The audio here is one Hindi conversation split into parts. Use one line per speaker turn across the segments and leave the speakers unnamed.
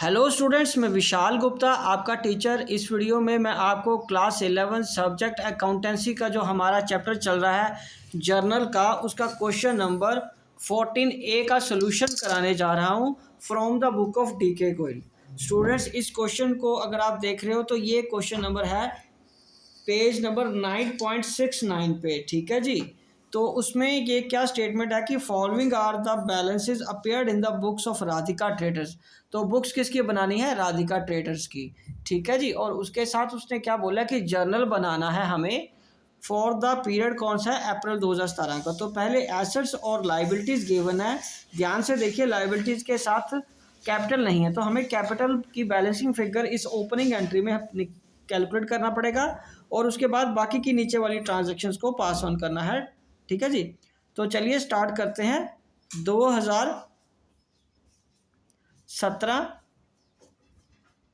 हेलो स्टूडेंट्स, मैं विशाल गुप्ता आपका टीचर। इस वीडियो में मैं आपको क्लास 11 सब्जेक्ट अकाउंटेंसी का जो हमारा चैप्टर चल रहा है जर्नल का, उसका क्वेश्चन नंबर 14A का सॉल्यूशन कराने जा रहा हूं from the book of D K Goyal. Students, इस क्वेश्चन को अगर आप देख रहे हो तो ये क्वेश्चन नंबर है पेज नंबर 9.69 पे, ठीक है जी। तो उसमें ये क्या स्टेटमेंट है कि following are the balances appeared in the books of Radhika traders. तो बुक्स किसकी बनानी है? राधिका ट्रेडर्स की, ठीक है जी। और उसके साथ उसने क्या बोला कि जर्नल बनाना है हमें फॉर द पीरियड कौन सा है? अप्रैल 2017 का। तो पहले एसेट्स और लाइबिलिटीज़ गिवन है, ध्यान से देखिए। लाइबिलिटीज़ के साथ कैपिटल नहीं है तो हमें कैपिटल की बैलेंसिंग फिगर इस ओपनिंग एंट्री में कैलकुलेट करना पड़ेगा और उसके बाद बाकी की नीचे वाली ट्रांजैक्शंस को पास ऑन करना है, ठीक है जी। तो चलिए स्टार्ट करते हैं। 2017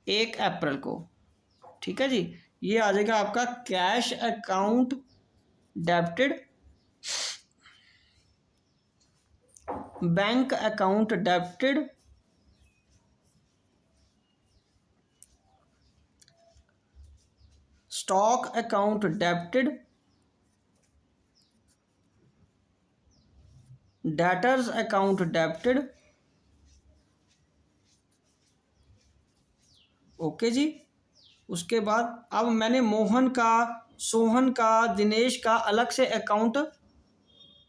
1 अप्रैल को, ठीक है जी। ये आ जाएगा आपका cash account debited, bank account debited, stock account debited, debtors account debited, okay जी। उसके बाद अब मैंने मोहन का, सोहन का, दिनेश का अलग से अकाउंट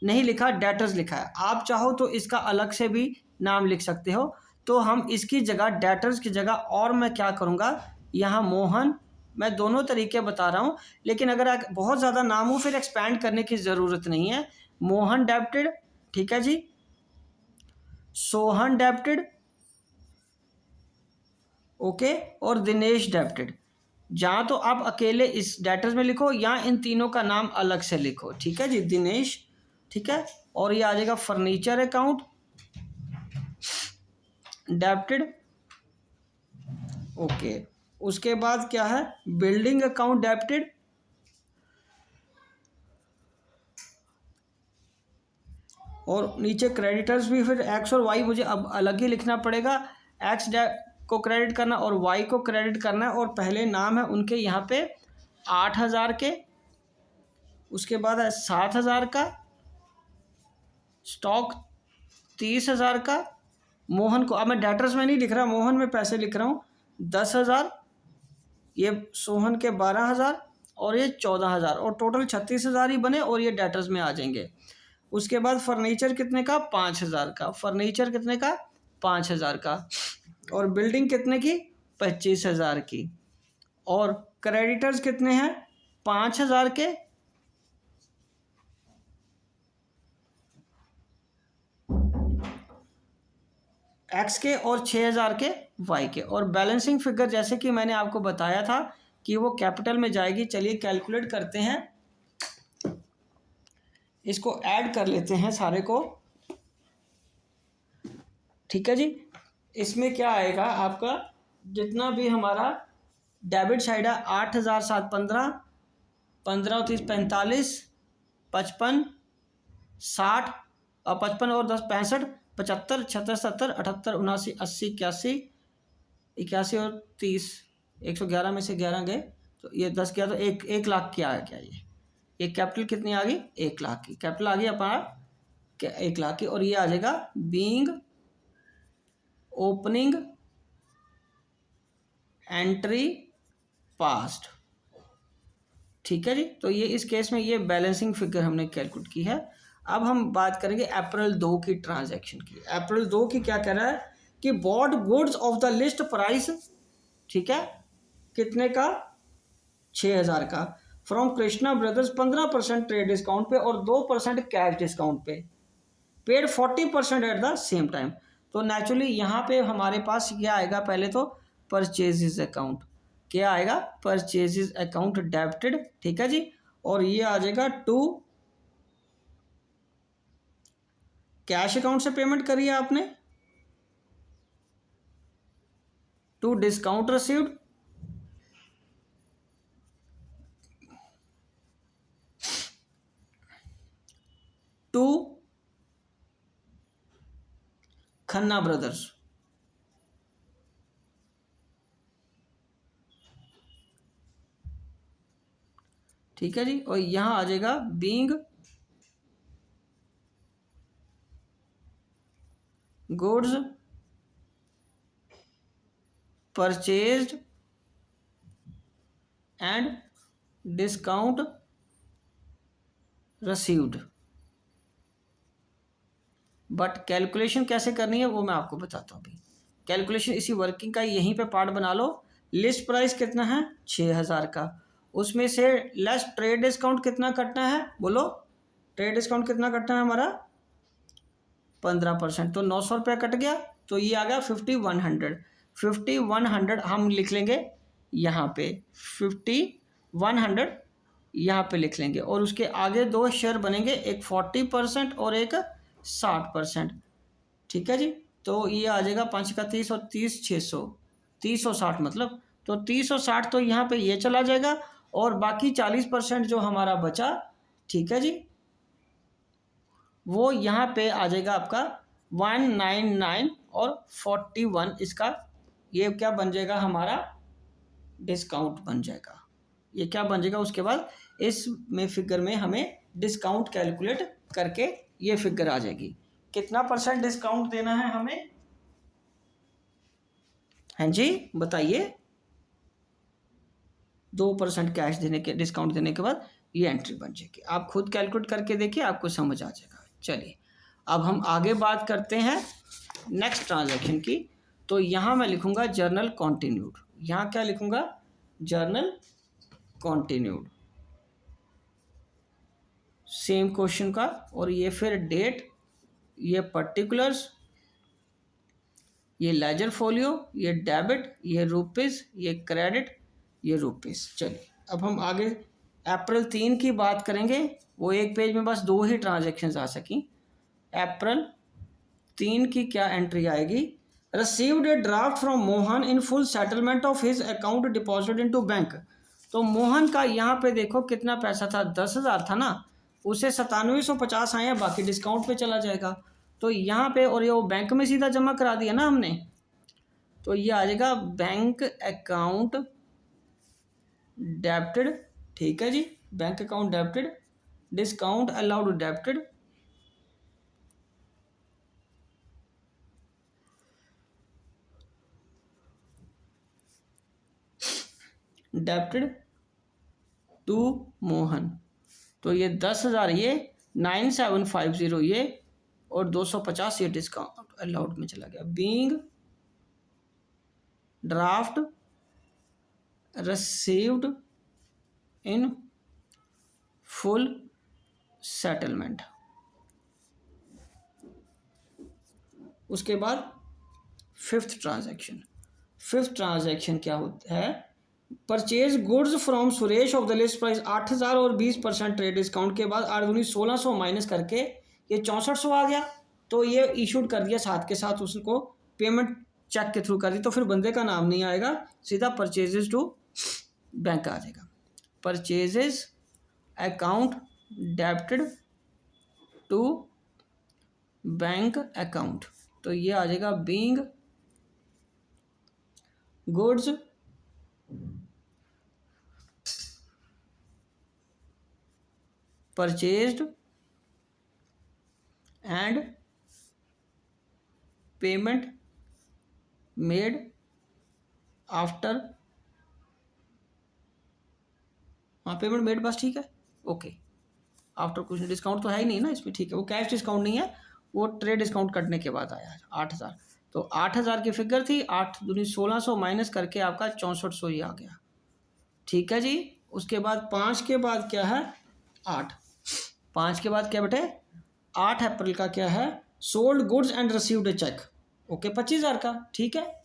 नहीं लिखा, डेटर्स लिखा है। आप चाहो तो इसका अलग से भी नाम लिख सकते हो। तो हम इसकी जगह, डेटर्स की जगह और मैं क्या करूँगा, यहाँ मोहन, मैं दोनों तरीके बता रहा हूँ, लेकिन अगर बहुत ज़्यादा नाम हो फिर एक्सपैंड करने की ज़रूरत नहीं है। मोहन डेबिटेड, ठीक है जी। Sohan debited, okay. और दिनेश डेबिटेड। जहाँ तो आप अकेले इस डेटर्स में लिखो या इन तीनों का नाम अलग से लिखो, ठीक है जी। दिनेश, ठीक है। और ये आ जाएगा फर्नीचर अकाउंट डेबिटेड, ओके। उसके बाद क्या है? बिल्डिंग अकाउंट डेबिटेड, और नीचे क्रेडिटर्स भी फिर एक्स और वाई मुझे अब अलग ही लिखना पड़ेगा। एक्स को क्रेडिट करना और वाई को क्रेडिट करना है, और पहले नाम है उनके यहाँ पे 8,000 के, उसके बाद है 7,000 का, स्टॉक 30,000 का। मोहन को अब मैं डेटर्स में नहीं लिख रहा, मोहन में पैसे लिख रहा हूँ 10,000, ये सोहन के 12,000 और ये 14,000, और टोटल 36,000 ही बने और ये डेटर्स में आ जाएंगे। उसके बाद फर्नीचर कितने का? 5,000 का। फर्नीचर कितने का? 5,000 का। और बिल्डिंग कितने की? 25,000 की। और क्रेडिटर्स कितने हैं? 5,000 के, एक्स के, और 6,000 के वाई के। और बैलेंसिंग फिगर जैसे कि मैंने आपको बताया था कि वो कैपिटल में जाएगी। चलिए कैलकुलेट करते हैं, इसको ऐड कर लेते हैं सारे को, ठीक है जी। इसमें क्या आएगा आपका, जितना भी हमारा डेबिट साइड है, 8,715, 15 30 45, 55, 60, और 55 और 10 65, 75, 76, 70, 78, 79, 80, 81, 81 और 30, 111 में से 11 गए तो ये 10 गया, तो 1 लाख की आ गया। ये कैपिटल कितनी आ गई? 1 लाख की कैपिटल आ गई अपना 1 लाख की। और ये आ जाएगा बीइंग ओपनिंग एंट्री पास्ट, ठीक है जी। तो ये इस केस में ये बैलेंसिंग फिगर हमने कैलकुलेट की है। अब हम बात करेंगे अप्रैल 2 की ट्रांजैक्शन की। अप्रैल 2 की क्या कह रहा है कि bought goods of the list price, ठीक है, कितने का? 6,000 का, from Krishna brothers 15% trade discount पे और 2% कैश डिस्काउंट पे, paid 40% at the same time. तो नेचुरली यहाँ पे हमारे पास क्या आएगा? पहले तो परचेजेस अकाउंट, क्या आएगा? परचेजेस अकाउंट डेबिटेड, ठीक है जी। और ये आ जाएगा टू कैश अकाउंट से पेमेंट करी है आपने, to discount received, to Khanna brothers, ठीक है जी। और यहाँ आ जाएगा being goods purchased and discount received. But calculation कैसे करनी है वो मैं आपको बताता हूँ अभी। कैलकुलेशन इसी वर्किंग का यहीं पे पार्ट बना लो। लिस्ट प्राइस कितना है 6000 का, उसमें से लेस ट्रेड डिस्काउंट कितना कटना है बोलो। ट्रेड डिस्काउंट कितना कटना है हमारा 15%, तो 900 रुपये कट गया, तो ये आ गया 5100। 5100 हम लिख लेंगे यहाँ पे, 5100 यहाँ पे लिख लेंगे, और उसके आगे दो शेयर बनेंगे, एक 40% और एक 60%। ठीक है जी। तो ये आ जाएगा 5 का 30 और 30 600, 3060 मतलब, तो 3060 तो यहाँ पे ये चला जाएगा, और बाकी 40% जो हमारा बचा, ठीक है जी, वो यहाँ पे आ जाएगा आपका 199 और 41, इसका ये क्या बन जाएगा हमारा डिस्काउंट बन जाएगा। ये क्या बन जाएगा उसके बाद इस में फिगर में हमें डिस्काउंट कैलकुलेट करके ये फिगर आ जाएगी। कितना परसेंट डिस्काउंट देना है हमें, हाँ जी बताइए। 2% कैश देने के, डिस्काउंट देने के बाद ये एंट्री बन जाएगी। आप खुद कैलकुलेट करके देखिए, आपको समझ आ जाएगा। चलिए अब हम आगे बात करते हैं नेक्स्ट ट्रांजैक्शन की। तो यहाँ मैं लिखूंगा जर्नल कॉन्टिन्यूड। यहाँ क्या लिखूंगा, जर्नल कॉन्टिन्यूड, सेम क्वेश्चन का, और ये फिर डेट, ये पर्टिकुलर्स, ये लेजर फोलियो, ये डेबिट, ये रुपीस, ये क्रेडिट, ये रुपीस। चलिए अब हम आगे अप्रैल 3 की बात करेंगे। वो एक पेज में बस 2 ही ट्रांजैक्शंस आ सकी। अप्रैल 3 की क्या एंट्री आएगी, received A draft from Mohan in full settlement of his account deposited into bank. तो मोहन का यहाँ पे देखो कितना पैसा था, 10,000 था ना, उसे 9750 आए हैं, बाकी डिस्काउंट पे चला जाएगा। तो यहाँ पे, और ये वो बैंक में सीधा जमा करा दिया ना हमने, तो ये आ जाएगा बैंक अकाउंट डेब्टेड। ठीक है जी, bank account debited, discount allowed debited, debited to Mohan. तो ये 10,000 ये, 9750 ये, और 250 ये डिस्काउंट अलाउड में चला गया। Being draft received in full settlement. उसके बाद फिफ्थ ट्रांजैक्शन क्या होता है, purchase goods from Suresh of the list price 8000 और 20% ट्रेड डिस्काउंट के बाद 8 दूनी 1600 माइनस करके ये 6400 आ गया। तो ये इशूड कर दिया, साथ के साथ उसको पेमेंट चेक के थ्रू कर दी, तो फिर बंदे का नाम नहीं आएगा, सीधा परचेजेस टू बैंक आ जाएगा। Purchases account debited to bank account, तो ये आ जाएगा being goods purchased and payment made after, हाँ पेमेंट मेड बस, ठीक है ओके। आफ्टर कुछ डिस्काउंट तो है ही नहीं ना इसमें, ठीक है, वो कैश डिस्काउंट नहीं है, वो ट्रेड डिस्काउंट कटने के बाद आया 8000। तो 8000 की फिगर थी, 8 दूनी 1600 माइनस करके आपका 6400 ही आ गया। ठीक है जी। उसके बाद 5 के बाद क्या है, 8, 5 के बाद क्या बेटे, 8 अप्रैल का क्या है, sold goods and received a cheque, okay 25,000 का, ठीक है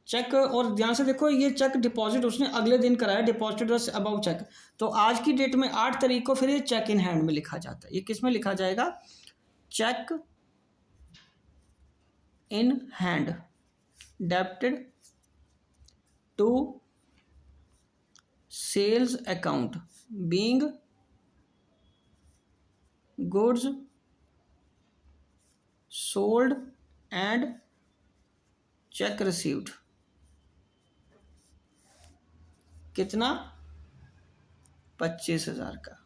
चेक। और ध्यान से देखो, ये चेक डिपॉजिट उसने अगले दिन कराया, डिपॉजिटेड वाज अबाउट चेक। तो आज की डेट में 8 तारीख को फिर ये चेक इन हैंड में लिखा जाता है। ये किस में लिखा जाएगा, cheque in hand debited to sales account being goods sold and cheque received. कितना 25,000 का।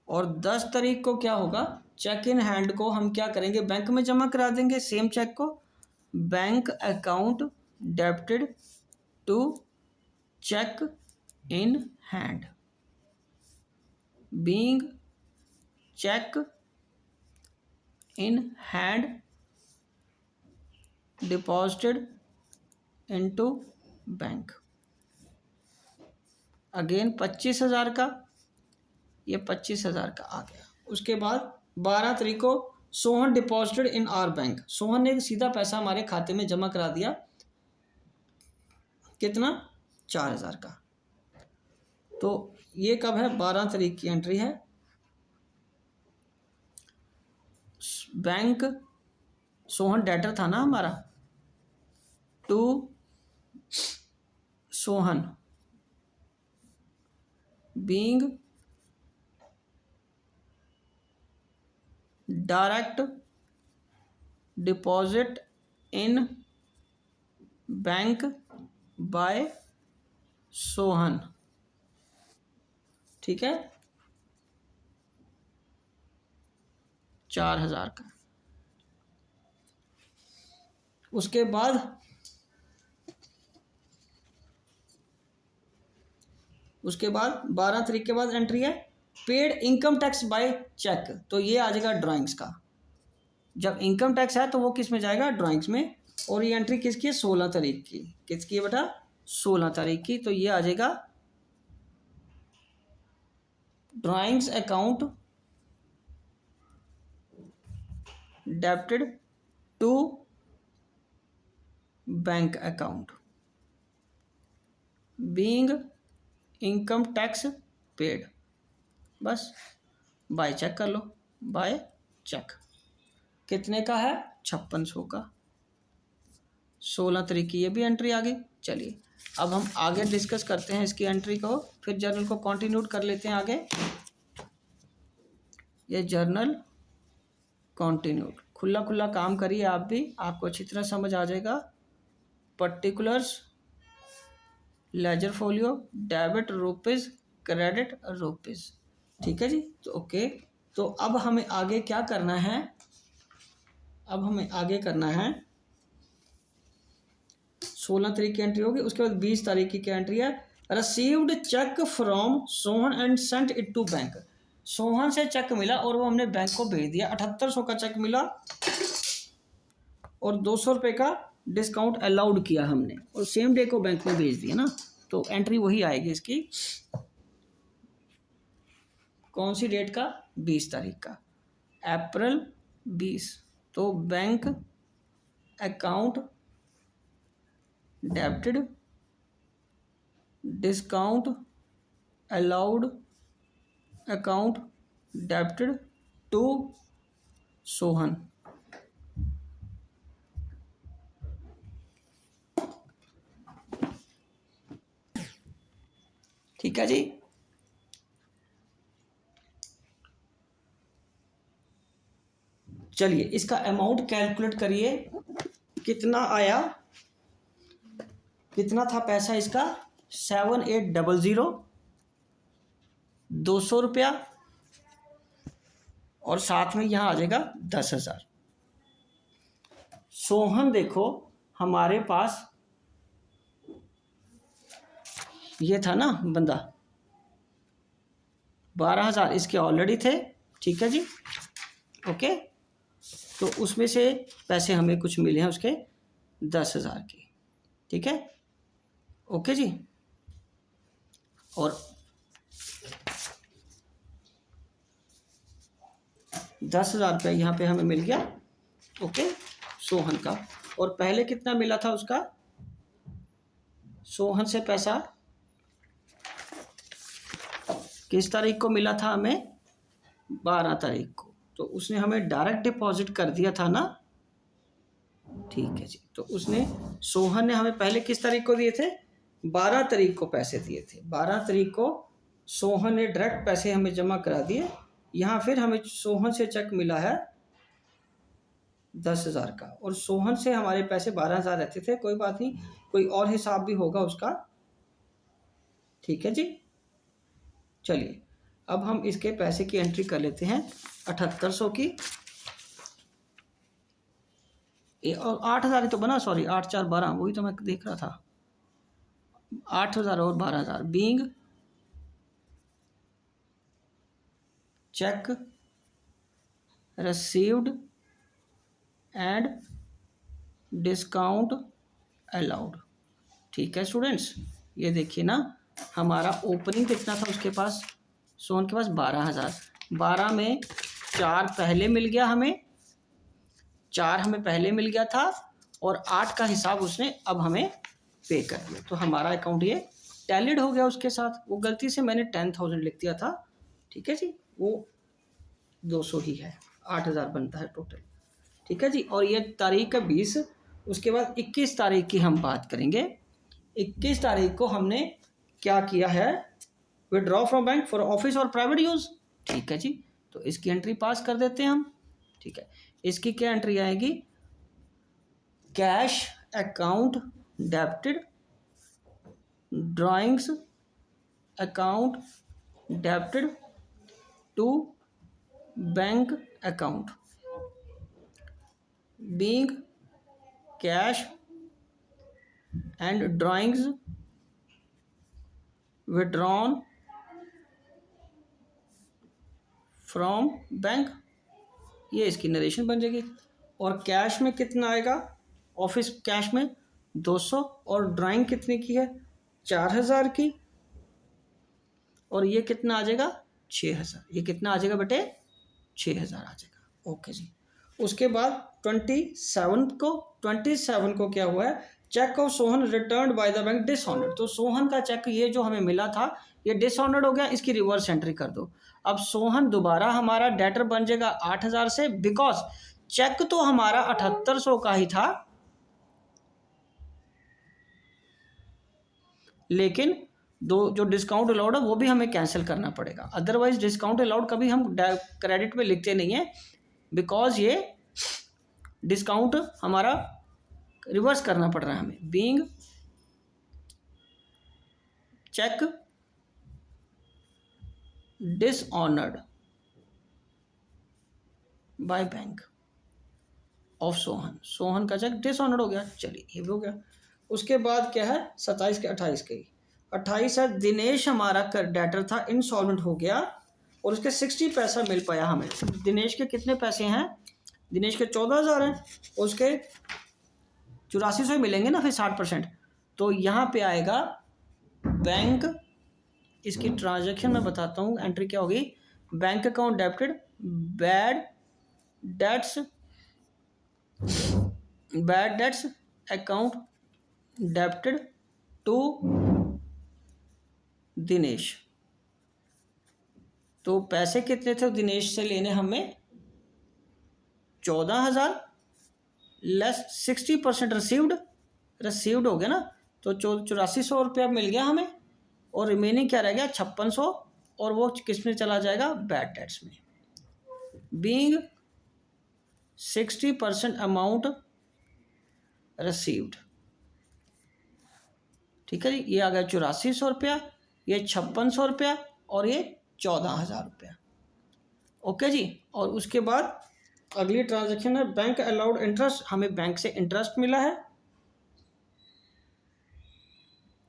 और 10 तारीख को क्या होगा, चेक इन हैंड को हम क्या करेंगे, बैंक में जमा करा देंगे सेम चेक को। Bank account debited to cheque in hand, being cheque in hand deposited into bank. Again 25,000 का, ये 25,000 का आ गया। उसके बाद 12 तारीख को Sohan deposited in are bank, Sohan ने सीधा पैसा हमारे खाते में जमा करा दिया, कितना, 4,000 का। तो ये कब है, 12 तारीख की एंट्री है। बैंक सोहन डेटर था ना हमारा, to Sohan being direct deposit in bank by Sohan, ठीक है, 4,000 का। उसके बाद 12 तारीख के बाद एंट्री है paid income tax by cheque, तो ये आ जाएगा ड्राइंग्स का। जब इनकम टैक्स है तो वो किस में जाएगा, ड्राइंग्स में। और ये एंट्री किसकी है, 16 तारीख की। किसकी है बेटा, 16 तारीख की। तो ये आ जाएगा drawings account debited to bank account being income tax paid, बस बाय चेक कर लो, बाय चेक। कितने का है, 5600 का। 16 तारीख की ये भी एंट्री आ गई। चलिए अब हम आगे डिस्कस करते हैं इसकी एंट्री को, फिर जर्नल को कंटिन्यू कर लेते हैं आगे। ये जर्नल कंटिन्यू, खुला खुला काम करिए आप भी, आपको अच्छी तरह समझ आ जाएगा। Particulars, ledger folio, debit rupees, credit rupees, ठीक है जी। तो ओके, तो अब हमें आगे क्या करना है, अब हमें आगे करना है 16 तारीख की एंट्री होगी। उसके बाद 20 तारीख की क्या एंट्री है, received cheque from Sohan and sent it to bank, Sohan से चेक मिला और वो हमने बैंक को भेज दिया। 7800 का चेक मिला और 200 रुपये का डिस्काउंट अलाउड किया हमने, और सेम डे को बैंक में भेज दिया ना। तो एंट्री वही आएगी इसकी, कौन सी डेट का, 20 तारीख का, अप्रैल 20। तो bank account debited discount allowed account debited to Sohan, ठीक है जी। चलिए इसका अमाउंट कैलकुलेट करिए, कितना आया, कितना था पैसा इसका, 7800, 200 रुपया, और साथ में यहाँ आ जाएगा 10,000। सोहन देखो हमारे पास ये था ना बंदा, 12,000 इसके ऑलरेडी थे, ठीक है जी, ओके। तो उसमें से पैसे हमें कुछ मिले हैं उसके 10,000 के, ठीक है, ओके जी। और 10,000 रुपया यहाँ पे हमें मिल गया, ओके, सोहन का। और पहले कितना मिला था उसका, सोहन से पैसा किस तारीख को मिला था हमें, 12 तारीख को। तो उसने हमें डायरेक्ट डिपॉजिट कर दिया था ना, ठीक है जी। तो उसने, सोहन ने हमें पहले किस तारीख को दिए थे, 12 तारीख को पैसे दिए थे। 12 तारीख को सोहन ने डायरेक्ट पैसे हमें जमा करा दिए। यहाँ फिर हमें सोहन से चेक मिला है 10,000 का, और सोहन से हमारे पैसे 12,000 रहते थे, कोई बात नहीं, कोई और हिसाब भी होगा उसका, ठीक है जी। चलिए अब हम इसके पैसे की एंट्री कर लेते हैं 7800 की। और 8000 ही तो बना, सॉरी 8 4 12, वही तो मैं देख रहा था। 8000 और 12000 being check received and discount allowed. ठीक है स्टूडेंट्स, ये देखिए ना, हमारा ओपनिंग कितना था उसके पास, सोहन के पास 12000। 12 में 4 पहले मिल गया हमें, 4 हमें पहले मिल गया था, और 8 का हिसाब उसने अब हमें पे कर दिया। तो हमारा अकाउंट ये टैलिड हो गया उसके साथ। वो गलती से मैंने 10,000 लिख दिया था, ठीक है जी, वो 200 ही है, 8000 बनता है टोटल। ठीक है जी। और ये तारीख है 20। उसके बाद 21 तारीख की हम बात करेंगे। 21 तारीख को हमने क्या किया है, withdraw from bank for office और प्राइवेट यूज़। ठीक है जी, तो इसकी एंट्री पास कर देते हैं हम। ठीक है, इसकी क्या एंट्री आएगी, cash account debited, drawings account debited to bank account, being cash and drawings withdrawn from bank. ये इसकी नरेशन बन जाएगी। और कैश में कितना आएगा, ऑफिस कैश में 200, और ड्राइंग कितने की है, 4000 की, और ये कितना आ जाएगा 6000। ये कितना आ जाएगा बेटे, 6000 आ जाएगा। ओके जी। उसके बाद 27 को क्या हुआ है, cheque of Sohan return by the bank dishonoured. तो सोहन का चेक ये जो हमें मिला था ये डिसऑनर्ड हो गया, इसकी रिवर्स एंट्री कर दो। अब सोहन दोबारा हमारा डेटर बन जाएगा 8000 से, बिकॉज चेक तो हमारा 7800 का ही था, लेकिन जो डिस्काउंट अलाउड है वो भी हमें कैंसिल करना पड़ेगा। अदरवाइज डिस्काउंट अलाउड कभी हम क्रेडिट में लिखते नहीं है, बिकॉज ये डिस्काउंट हमारा रिवर्स करना पड़ रहा है हमें। Being cheque dishonoured by bank of Sohan. Sohan का चेक डिसऑनर्ड हो गया, चलिए ये भी हो गया। उसके बाद क्या है, 27 के 28 के 28 है, दिनेश हमारा डेटर था, इंसॉल्वेंट हो गया, और उसके 60 पैसा मिल पाया हमें। दिनेश के कितने पैसे हैं, दिनेश के 14000 हैं, उसके 8400 मिलेंगे ना फिर 60%। तो यहाँ पे आएगा बैंक, इसकी ट्रांजैक्शन मैं बताता हूँ, एंट्री क्या होगी, bank account debited bad debts account debited to Dinesh. तो पैसे कितने थे दिनेश से लेने हमें, 14000 लेस 60% रिसीव्ड हो गया ना, तो 8400 रुपया मिल गया हमें, और रिमेनिंग क्या रह गया 5600, और वो किस में चला जाएगा, बैड डेट्स में। Being 60% amount received. ठीक है जी, ये आ गया 8400 रुपया, ये 5600 रुपया, और ये 14000 रुपया। ओके जी। और उसके बाद अगली ट्रांजैक्शन है बैंक अलाउड इंटरेस्ट, हमें बैंक से इंटरेस्ट मिला है।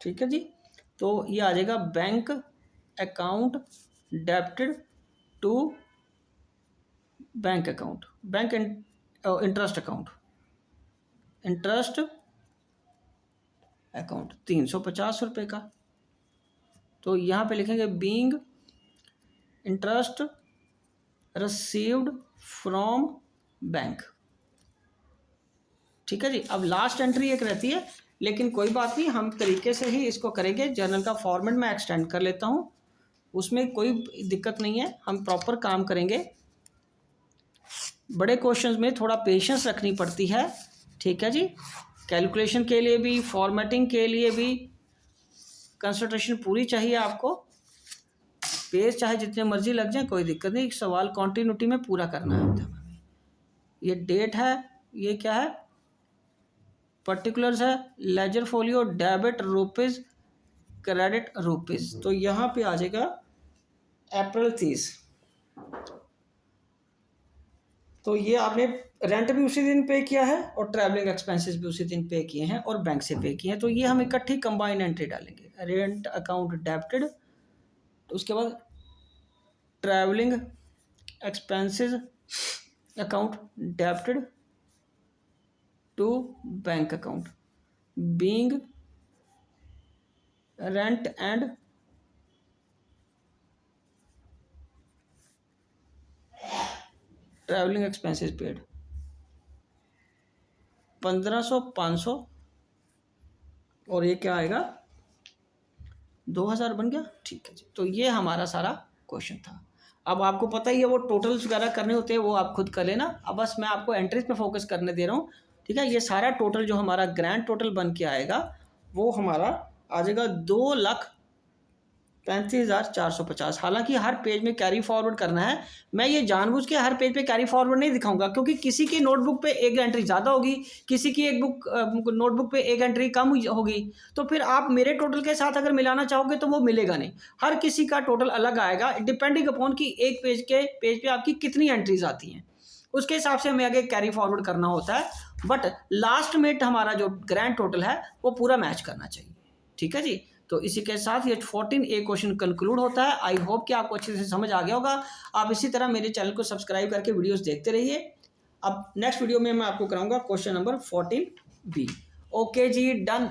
ठीक है जी, तो ये आ जाएगा bank account debited to bank account, bank interest account, interest account 350 रुपये का। तो यहाँ पे लिखेंगे being interest received from bank. ठीक है जी। अब लास्ट एंट्री एक रहती है, लेकिन कोई बात नहीं, हम तरीके से ही इसको करेंगे। जर्नल का फॉर्मेट मैं एक्सटेंड कर लेता हूँ, उसमें कोई दिक्कत नहीं है, हम प्रॉपर काम करेंगे। बड़े क्वेश्चंस में थोड़ा पेशेंस रखनी पड़ती है। ठीक है जी, कैलकुलेशन के लिए भी, फॉर्मेटिंग के लिए भी कंसंट्रेशन पूरी चाहिए आपको। पेज चाहे जितने मर्जी लग जाए कोई दिक्कत नहीं, सवाल कॉन्टिन्यूटी में पूरा करना है हमें। ये डेट है, ये क्या है, पर्टिकुलर्स है, ledger folio debit rupees credit rupees. तो यहाँ पे आ जाएगा अप्रैल 30। तो ये आपने रेंट भी उसी दिन पे किया है और ट्रैवलिंग एक्सपेंसेस भी उसी दिन पे किए हैं और बैंक से पे किए हैं। तो ये हम इकट्ठी कंबाइन एंट्री डालेंगे, रेंट अकाउंट डेबिटेड, तो उसके बाद travelling expenses account debited to bank account, being rent and travelling expenses paid 1500 500 और ये क्या आएगा 2000 बन गया। ठीक है जी। तो ये हमारा सारा क्वेश्चन था। अब आपको पता ही है वो टोटल्स वगैरह करने होते हैं वो आप खुद कर लेना। अब बस मैं आपको एंट्रीज पे फोकस करने दे रहा हूँ। ठीक है, ये सारा टोटल जो हमारा ग्रैंड टोटल बन के आएगा वो हमारा आ जाएगा 2,35,450। हालांकि हर पेज में कैरी फॉरवर्ड करना है। मैं ये जानबूझ के हर पेज पे कैरी फॉरवर्ड नहीं दिखाऊंगा, क्योंकि किसी की नोटबुक पे एक एंट्री ज़्यादा होगी, किसी की एक नोटबुक पे एक एंट्री कम होगी। तो फिर आप मेरे टोटल के साथ अगर मिलाना चाहोगे तो वो मिलेगा नहीं। हर किसी का टोटल अलग आएगा डिपेंडिंग अपॉन कि एक पेज पे आपकी कितनी एंट्रीज आती हैं, उसके हिसाब से हमें आगे कैरी फॉरवर्ड करना होता है। बट लास्ट में हमारा जो ग्रैंड टोटल है वो पूरा मैच करना चाहिए। ठीक है जी। तो इसी के साथ ये 14A क्वेश्चन कंक्लूड होता है। आई होप कि आपको अच्छे से समझ आ गया होगा। आप इसी तरह मेरे चैनल को सब्सक्राइब करके वीडियोस देखते रहिए। अब नेक्स्ट वीडियो में मैं आपको कराऊंगा क्वेश्चन नंबर 14B। ओके जी, डन।